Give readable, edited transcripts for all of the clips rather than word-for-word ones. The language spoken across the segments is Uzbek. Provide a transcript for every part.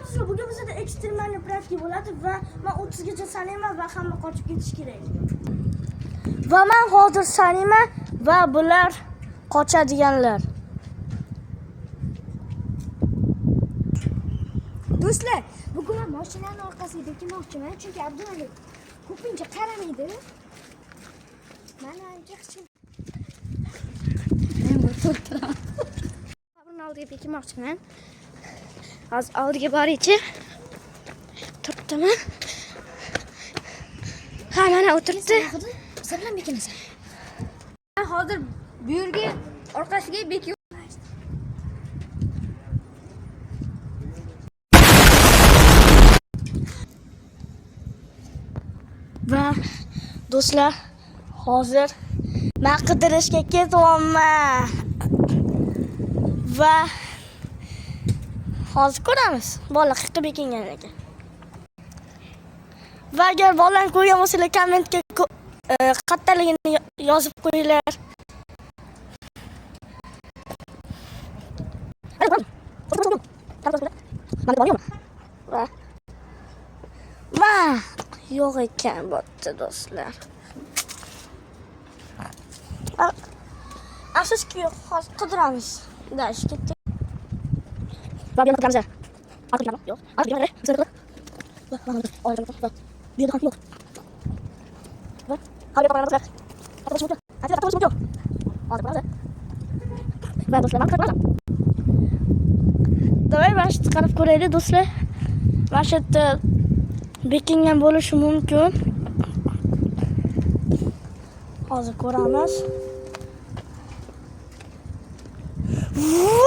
do'stlar, bugun bizda ekstremalniy pratka bo'ladi va men 30 gacha sanayman va hamma qochib ketish kerak. Va men hozir sanayman va bular qochadiganlar. Do'stlar, bugun men mashinaning orqasiga bekimoqchiman, chunki Abdumalik ko'pincha qaramaydi. Mana ancha qiyin. Men bu to'xtaram. Buning oldiga bekimoqchiman. Az oldiga borichi. Turibman. Ha, mana o'tiribdi. Sen bilan bekinasan. Men hozir bu yerga orqasiga bekib va do'stlar, hozir men qidirishga ketyapman. Va hozir ko'ramiz bola qiqib ekangan ekan. Va agar bolani ko'rgan bo'lsanglar kommentga qattaligini yozib qo'yinglar. Va yo'q ekan bo'pti do'stlar. Afsuski hozir qidiramiz. Dash ketdi. Va bu yerga qidiramiz. Yo'q. Yo'q. Bu yerda ham yo'q. Va hali qo'yamiz. Va do'stlar, mana qidiramiz. Davay mana shu qarab ko'raylik do'stlar. Mana shu yerda bekingan bo'lishi mumkin. Hozir ko'ramiz.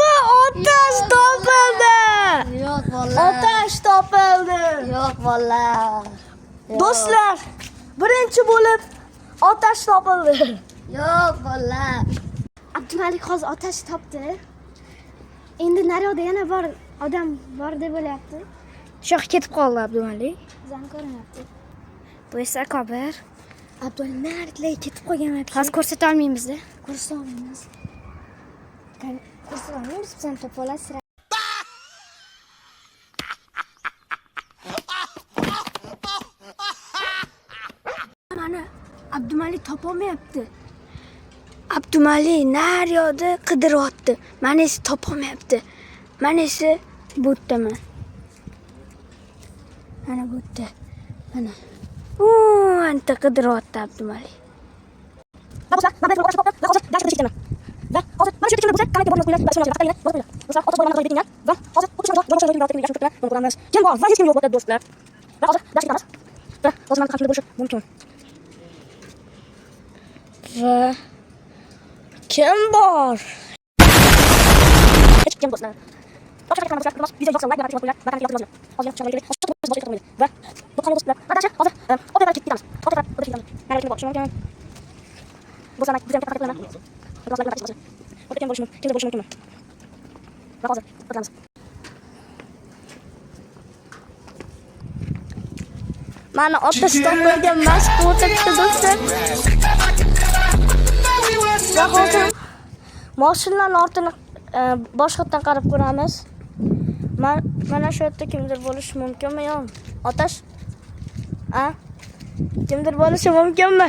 Va otash topildi. Yo'q bola. Otash topildi. Yo'q bola. Do'stlar, birinchi bo'lib otash topildi. Yo'q bola. Abdumalik hozir otash topdi. Endi naryoqda yana bor odam bor deb o'ylayapti. Shu yoqqa ketib qoldi Abdumalik. Bizani ko'ryapti. Bu esa Kabir. Abdumalik naryoqga ketib qolgan edi. Hozir ko'rsata olmaymiz-da. Ko'rsata olmaymiz. Ko'rsata olmaymiz, bizani topa olasiz. Mana Abdumalik topolmayapti. Abdumalik naryoqda qidiryapti. Mana esa topolmayapti. Mana esa bu yerdaman. Mana bu yerda. Mana. Anta qidiryapti Abdumalik. Do'stlar, mana bu yerga hozir dash qilishgan. Va hozir mana shu yerga bo'lsa, kanalga borib qo'yinglar, bosib qo'yinglar, bosib qo'yinglar. Do'stlar, ota bolalarni qo'yib ketinglar va hozir o'tishimiz bor, joy yo'q, buni ko'ramiz. Kim bor? Va hech kim yo'q bo'ladi do'stlar. Va hozir dash qilamiz. Va hozir mana qanday bo'lishi mumkin. Va kim bor? Hech kim do'stlar. Boshqa kanalga boshqa video yo'qsa like bosib qo'yinglar, va kanalga yozinglar. Hozir channelga kirib, hozir boshqa qo'yinglar. Va bu kanal do'stlar, va dash hozir otaga ketamiz. Otaga ketamiz. Mana kim bo'lishi mumkin? Bu sana bizga qaraq qilaman. Do'stlar, otaga bo'lishi mumkin. Kimga bo'lishi mumkin? Va hozir qilamiz. Mana otash topilgan mashq o'tibdi do'stlar. Va hozir mashinaning ortini boshqatdan qarab ko'ramiz. Mana shu yerda kimdir bo'lishi mumkinmi yo? Otash? A? Kimdir bo'lishi mumkinmi?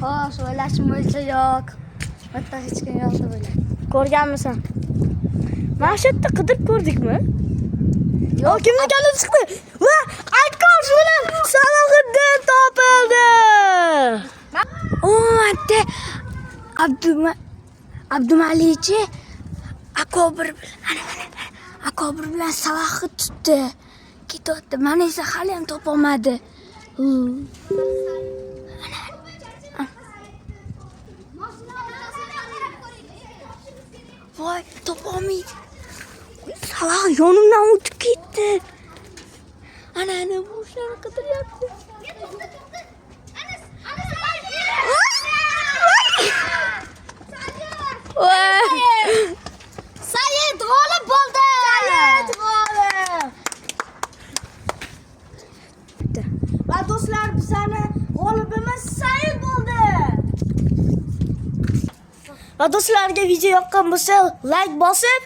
Xo'sh, o'ylashim bo'yicha yo'q. Bitta hech kim yo'q deb o'ylayman. Ko'rganmisan? Mana shu yerda qidirib ko'rdikmi? Yo'q, kimning kaliti chiqdi? Va Akkosh bilan Salohiddin topildi. O'ta Abdumalikchi Akobir bilan Salohid tutdi. Ketdi. Mana esa hali ham topolmadi. Voy, topolmaydi. Saloh yonimdan o'tib ketdi. Ana bu ishlarni qidiryapti. Said g'olib bo'ldi. Said g'olib. Va do'stlar, bizani g'olibimiz Said bo'ldi. Va do'stlarga video yoqqan bo'lsa, like bosib